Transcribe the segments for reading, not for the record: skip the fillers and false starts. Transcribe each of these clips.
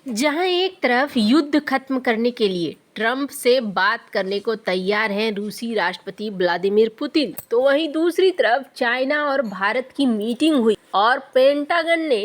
जहां एक तरफ युद्ध खत्म करने के लिए ट्रंप से बात करने को तैयार हैं रूसी राष्ट्रपति व्लादिमीर पुतिन, तो वहीं दूसरी तरफ चाइना और भारत की मीटिंग हुई और पेंटागन ने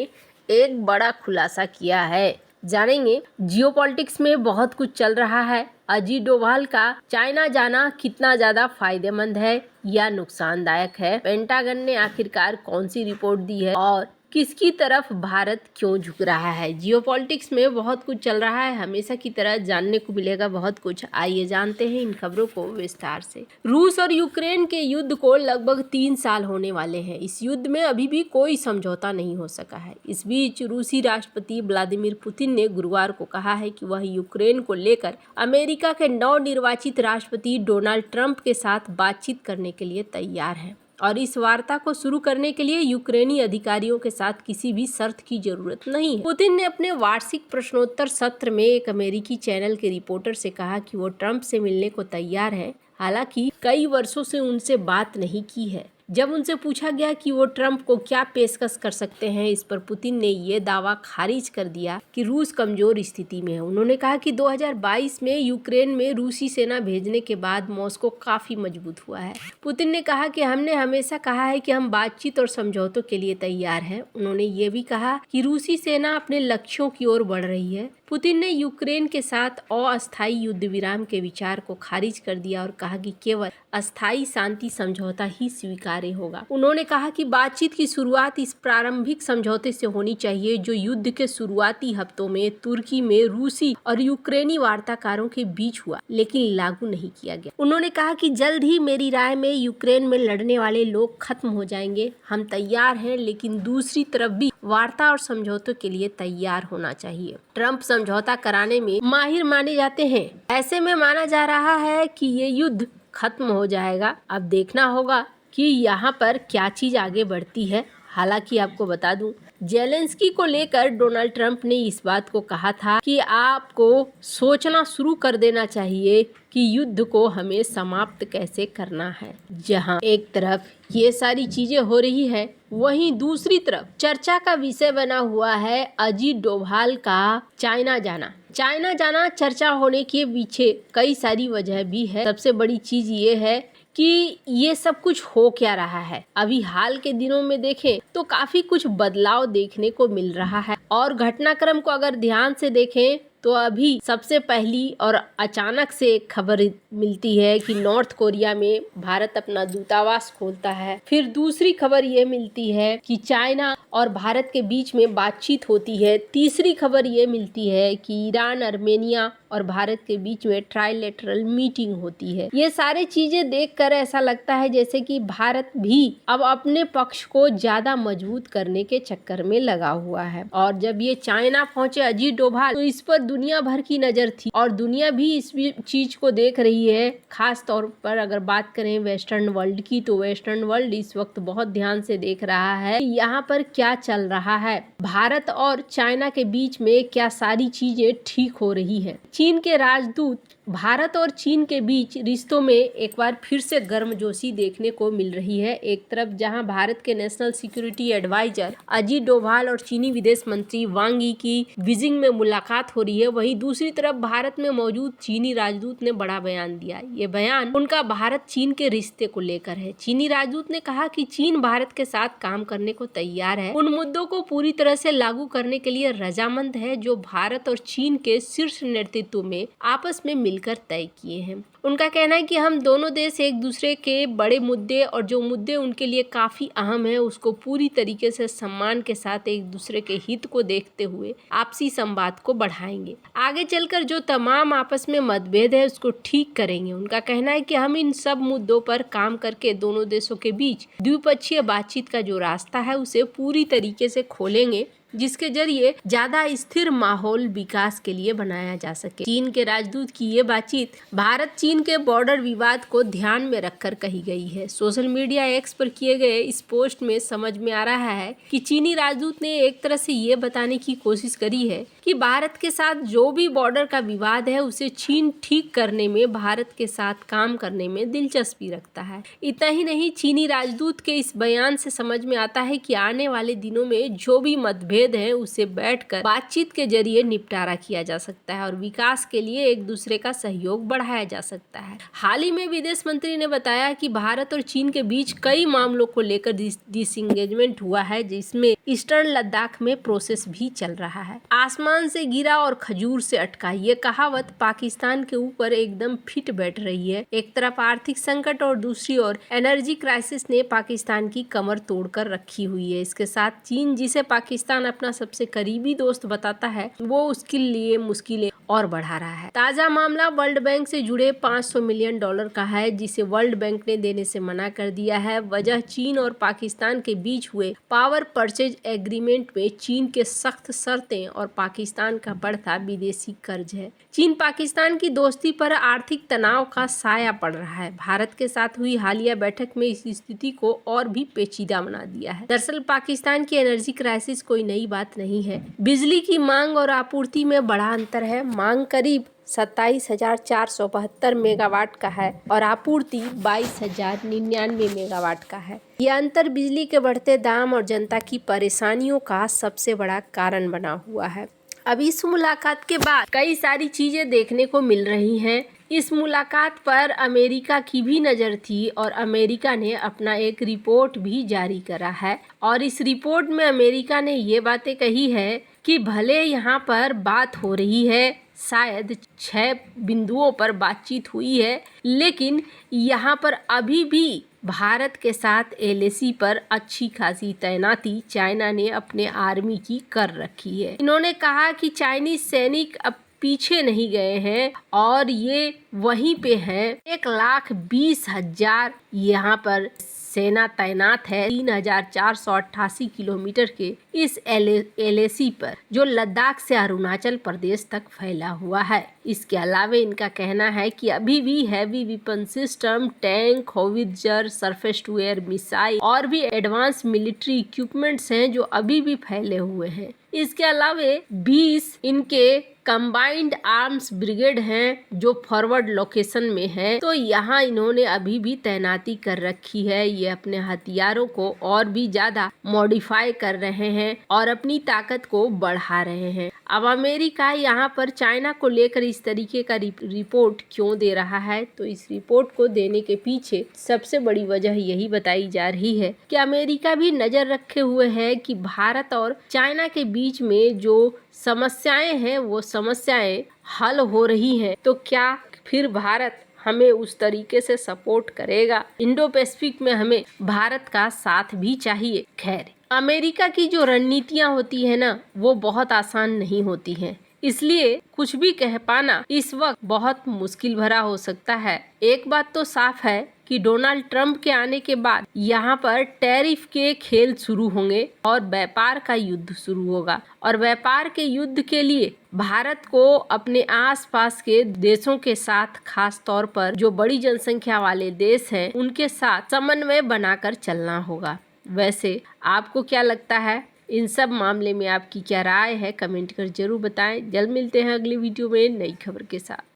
एक बड़ा खुलासा किया है। जानेंगे, जियोपॉलिटिक्स में बहुत कुछ चल रहा है। अजीत डोभाल का चाइना जाना कितना ज्यादा फायदेमंद है या नुकसानदायक है? पेंटागन ने आखिरकार कौन सी रिपोर्ट दी है और किसकी तरफ भारत क्यों झुक रहा है? जियोपॉलिटिक्स में बहुत कुछ चल रहा है, हमेशा की तरह जानने को मिलेगा बहुत कुछ। आइए जानते हैं इन खबरों को विस्तार से। रूस और यूक्रेन के युद्ध को लगभग 3 साल होने वाले हैं। इस युद्ध में अभी भी कोई समझौता नहीं हो सका है। इस बीच रूसी राष्ट्रपति व्लादिमीर पुतिन ने गुरुवार को कहा है कि वह यूक्रेन को लेकर अमेरिका के नवनिर्वाचित राष्ट्रपति डोनाल्ड ट्रंप के साथ बातचीत करने के लिए तैयार है और इस वार्ता को शुरू करने के लिए यूक्रेनी अधिकारियों के साथ किसी भी शर्त की जरूरत नहीं है। पुतिन ने अपने वार्षिक प्रश्नोत्तर सत्र में एक अमेरिकी चैनल के रिपोर्टर से कहा कि वो ट्रंप से मिलने को तैयार है, हालांकि कई वर्षों से उनसे बात नहीं की है। जब उनसे पूछा गया कि वो ट्रंप को क्या पेशकश कर सकते हैं, इस पर पुतिन ने ये दावा खारिज कर दिया कि रूस कमजोर स्थिति में है। उन्होंने कहा कि 2022 में यूक्रेन में रूसी सेना भेजने के बाद मॉस्को काफी मजबूत हुआ है। पुतिन ने कहा कि हमने हमेशा कहा है कि हम बातचीत और समझौतों के लिए तैयार हैं। उन्होंने ये भी कहा कि रूसी सेना अपने लक्ष्यों की ओर बढ़ रही है। पुतिन ने यूक्रेन के साथ अस्थायी युद्ध विराम के विचार को खारिज कर दिया और कहा कि केवल अस्थायी शांति समझौता ही स्वीकार्य होगा। उन्होंने कहा कि बातचीत की शुरुआत इस प्रारंभिक समझौते से होनी चाहिए जो युद्ध के शुरुआती हफ्तों में तुर्की में रूसी और यूक्रेनी वार्ताकारों के बीच हुआ, लेकिन लागू नहीं किया गया। उन्होंने कहा कि जल्द ही मेरी राय में यूक्रेन में लड़ने वाले लोग खत्म हो जाएंगे। हम तैयार हैं, लेकिन दूसरी तरफ भी वार्ता और समझौतों के लिए तैयार होना चाहिए। ट्रंप समझौता कराने में माहिर माने जाते हैं। ऐसे में माना जा रहा है कि ये युद्ध खत्म हो जाएगा। अब देखना होगा कि यहाँ पर क्या चीज आगे बढ़ती है। हालांकि आपको बता दूं, जेलेंस्की को लेकर डोनाल्ड ट्रंप ने इस बात को कहा था कि आपको सोचना शुरू कर देना चाहिए कि युद्ध को हमें समाप्त कैसे करना है। जहां एक तरफ ये सारी चीजें हो रही है, वहीं दूसरी तरफ चर्चा का विषय बना हुआ है अजीत डोभाल का चाइना जाना। चाइना जाना चर्चा होने के पीछे कई सारी वजह भी है। सबसे बड़ी चीज ये है कि ये सब कुछ हो क्या रहा है। अभी हाल के दिनों में देखें तो काफी कुछ बदलाव देखने को मिल रहा है और घटनाक्रम को अगर ध्यान से देखें तो अभी सबसे पहली और अचानक से एक खबर मिलती है कि नॉर्थ कोरिया में भारत अपना दूतावास खोलता है। फिर दूसरी खबर ये मिलती है कि चाइना और भारत के बीच में बातचीत होती है। तीसरी खबर ये मिलती है कि ईरान, अर्मेनिया और भारत के बीच में ट्राइलेटरल मीटिंग होती है। ये सारी चीजें देखकर ऐसा लगता है जैसे कि भारत भी अब अपने पक्ष को ज्यादा मजबूत करने के चक्कर में लगा हुआ है। और जब ये चाइना पहुंचे अजीत डोभाल, तो इस पर दुनिया भर की नजर थी और दुनिया भी इस चीज को देख रही है। खास तौर पर अगर बात करें वेस्टर्न वर्ल्ड की, तो वेस्टर्न वर्ल्ड इस वक्त बहुत ध्यान से देख रहा है कि यहाँ पर क्या चल रहा है। भारत और चाइना के बीच में क्या सारी चीजें ठीक हो रही है। चीन के राजदूत भारत और चीन के बीच रिश्तों में एक बार फिर से गर्मजोशी देखने को मिल रही है। एक तरफ जहां भारत के national security advisor Ajit Doval और चीनी विदेश मंत्री वांग यी की बीजिंग में मुलाकात हो रही है, वहीं दूसरी तरफ भारत में मौजूद चीनी राजदूत ने बड़ा बयान दिया। ये बयान उनका भारत चीन के रिश्ते को लेकर है। चीनी राजदूत ने कहा कि चीन भारत के साथ काम करने को तैयार है, उन मुद्दों को पूरी तरह से लागू करने के लिए रजामंद है जो भारत और चीन के शीर्ष नेतृत्व में आपस में मिलकर तय किए हैं। उनका कहना है कि हम दोनों देश एक दूसरे के बड़े मुद्दे और जो मुद्दे उनके लिए काफी अहम है उसको पूरी तरीके से सम्मान के साथ एक दूसरे के हित को देखते हुए आपसी संवाद को बढ़ाएंगे। आगे चलकर जो तमाम आपस में मतभेद है उसको ठीक करेंगे। उनका कहना है कि हम इन सब मुद्दों पर काम करके दोनों देशों के बीच द्विपक्षीय बातचीत का जो रास्ता है उसे पूरी तरीके से खोलेंगे, जिसके जरिए ज्यादा स्थिर माहौल विकास के लिए बनाया जा सके। चीन के राजदूत की ये बातचीत भारत चीन के बॉर्डर विवाद को ध्यान में रखकर कही गई है। सोशल मीडिया एक्स पर किए गए इस पोस्ट में समझ में आ रहा है कि चीनी राजदूत ने एक तरह से ये बताने की कोशिश करी है कि भारत के साथ जो भी बॉर्डर का विवाद है उसे चीन ठीक करने में, भारत के साथ काम करने में दिलचस्पी रखता है। इतना ही नहीं, चीनी राजदूत के इस बयान से समझ में आता है कि आने वाले दिनों में जो भी मतभेद है उसे बैठकर बातचीत के जरिए निपटारा किया जा सकता है और विकास के लिए एक दूसरे का सहयोग बढ़ाया जा सकता है। हाल ही में विदेश मंत्री ने बताया कि भारत और चीन के बीच कई मामलों को लेकर डिसएंगेजमेंट हुआ है, जिसमें ईस्टर्न लद्दाख में प्रोसेस भी चल रहा है। आसमान से गिरा और खजूर से अटका, ये कहावत पाकिस्तान के ऊपर एकदम फिट बैठ रही है। एक तरफ आर्थिक संकट और दूसरी ओर एनर्जी क्राइसिस ने पाकिस्तान की कमर तोड़कर रखी हुई है। इसके साथ चीन, जिसे पाकिस्तान अपना सबसे करीबी दोस्त बताता है, वो उसके लिए मुश्किलें और बढ़ा रहा है। ताजा मामला वर्ल्ड बैंक से जुड़े $500 मिलियन का है, जिसे वर्ल्ड बैंक ने देने से मना कर दिया है। वजह चीन और पाकिस्तान के बीच हुए पावर परचेज एग्रीमेंट में चीन के सख्त शर्तें और पाकिस्तान का बढ़ता विदेशी कर्ज है। चीन पाकिस्तान की दोस्ती पर आर्थिक तनाव का साया पड़ रहा है। भारत के साथ हुई हालिया बैठक में इस स्थिति को और भी पेचीदा बना दिया है। दरअसल पाकिस्तान की एनर्जी क्राइसिस कोई नई बात नहीं है। बिजली की मांग और आपूर्ति में बड़ा अंतर है। मांग करीब 27,472 मेगावाट का है और आपूर्ति 22,099 मेगावाट का है। यह अंतर बिजली के बढ़ते दाम और जनता की परेशानियों का सबसे बड़ा कारण बना हुआ है। अब इस मुलाकात के बाद कई सारी चीजें देखने को मिल रही हैं। इस मुलाकात पर अमेरिका की भी नज़र थी और अमेरिका ने अपना एक रिपोर्ट भी जारी करा है और इस रिपोर्ट में अमेरिका ने ये बातें कही है कि भले यहाँ पर बात हो रही है, शायद 6 बिंदुओं पर बातचीत हुई है, लेकिन यहाँ पर अभी भी भारत के साथ LAC पर अच्छी खासी तैनाती चाइना ने अपने आर्मी की कर रखी है। इन्होंने कहा कि चाइनीज सैनिक अब पीछे नहीं गए हैं और ये वहीं पे हैं। 1,20,000 यहाँ पर सेना तैनात है 3,488 किलोमीटर के इस LAC पर, जो लद्दाख से अरुणाचल प्रदेश तक फैला हुआ है। इसके अलावा इनका कहना है कि अभी भी heavy weapon system, tank, howitzer, surface to air missile और भी एडवांस मिलिट्री इक्विपमेंट्स हैं जो अभी भी फैले हुए हैं। इसके अलावा 20 इनके कंबाइंड आर्म्स ब्रिगेड हैं जो फॉरवर्ड लोकेशन में है, तो यहाँ इन्होंने अभी भी तैनाती कर रखी है। ये अपने हथियारों को और भी ज्यादा मॉडिफाई कर रहे हैं और अपनी ताकत को बढ़ा रहे हैं। अब अमेरिका यहाँ पर चाइना को लेकर इस तरीके का रिपोर्ट क्यों दे रहा है, तो इस रिपोर्ट को देने के पीछे सबसे बड़ी वजह यही बताई जा रही है कि अमेरिका भी नजर रखे हुए है कि भारत और चाइना के बीच में जो समस्याएं हैं वो समस्याएं हल हो रही हैं, तो क्या फिर भारत हमें उस तरीके से सपोर्ट करेगा। इंडो पैसिफिक में हमें भारत का साथ भी चाहिए। खैर, अमेरिका की जो रणनीतियां होती है ना, वो बहुत आसान नहीं होती हैं, इसलिए कुछ भी कह पाना इस वक्त बहुत मुश्किल भरा हो सकता है। एक बात तो साफ है कि डोनाल्ड ट्रंप के आने के बाद यहाँ पर टैरिफ के खेल शुरू होंगे और व्यापार का युद्ध शुरू होगा और व्यापार के युद्ध के लिए भारत को अपने आसपास के देशों के साथ, खास तौर पर जो बड़ी जनसंख्या वाले देश हैं, उनके साथ समन्वय बनाकर चलना होगा। वैसे आपको क्या लगता है, इन सब मामले में आपकी क्या राय है, कमेंट कर जरूर बताएं। जल्द मिलते हैं अगली वीडियो में नई खबर के साथ।